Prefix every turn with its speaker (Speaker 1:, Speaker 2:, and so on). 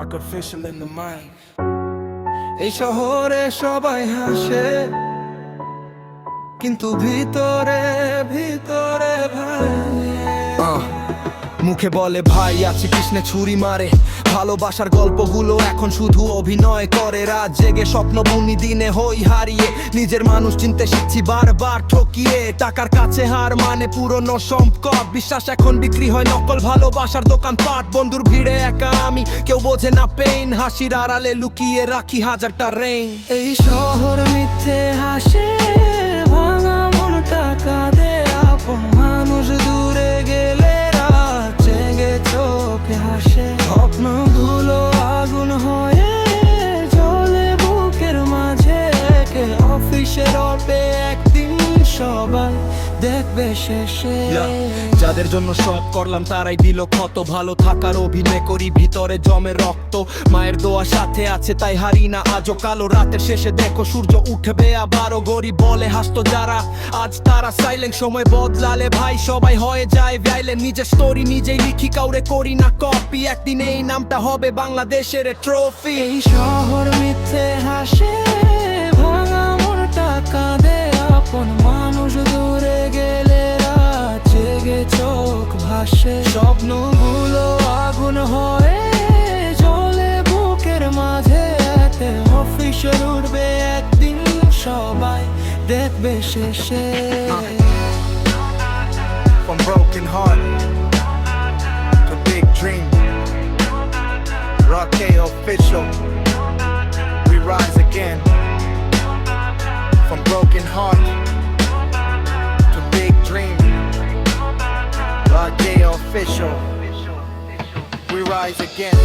Speaker 1: Artificial in the mind. এই শহরে সবাই হাসে, কিন্তু ভিতরে ভিতরে ভাই মুখে বলে ভাই আছে, কৃষ্ণে ছুরি মারে। ভালোবাসার গল্পগুলো এখন শুধু অভিনয় করে। রাত জেগে স্বপ্ন বুনি, দিনে হই হারিয়ে। নিজের মানুষ চিনতে শিখছি বারবার ঠকিয়ে। টাকার কাছে হার মানে পুরনো সম্পদ। বিশ্বাস এখন বিক্রি হয় নকল ভালোবাসার দোকান পাট। বন্ধুর ভিড়ে একা আমি, কেউ বোঝে না পেইন। হাসির আড়ালে লুকিয়ে রাখি হাজারটা রেইন। এই শহর মিথ্যে হাসে, ভাঙা মন টাকা দে। আপন মানুষ দূরে গেলে রাত জেগে চোখে হাসে। স্বপ্নগুলো আগুন হয়ে জ্বলে বুকের মাঝে। অফিসের অল্পে একদিন সবাই দেখবে শেষে। যাদের জন্য সব করলাম তারাই দিল ক্ষত। ভালো থাকার অভিনয় করি, ভিতরে জমে রক্ত। মায়ের দোয়া সাথে আছে তাই হারি না আজও। কালো রাতের শেষে দেখো সূর্য উঠবে আবারও। গরিব বলে হাসতো যারা, আজ তারা সাইলেন্ট। সময় বদলালে ভাই সবাই হয়ে যায় ভাইলেন্ট। নিজের স্টোরি নিজেই লিখি, কাউরে করি না কপি। একদিন এই নামটা হবে বাংলাদেশের ট্রফি। এই শহর মিথ্যে হাসে, ভাঙা মন টাকা দে। আপন মানুষ দূরে গেলে রাত জেগে চোখ ভাসে। স্বপ্নগুলো আগুন হয়ে জ্বলে বুকের মাঝে। অফিসে উঠবে একদিন সবাই দেখবে শেষে।
Speaker 2: From broken heart to big dream, Rock official, we rise again. From broken heart to big dream, Rock official, we rise again.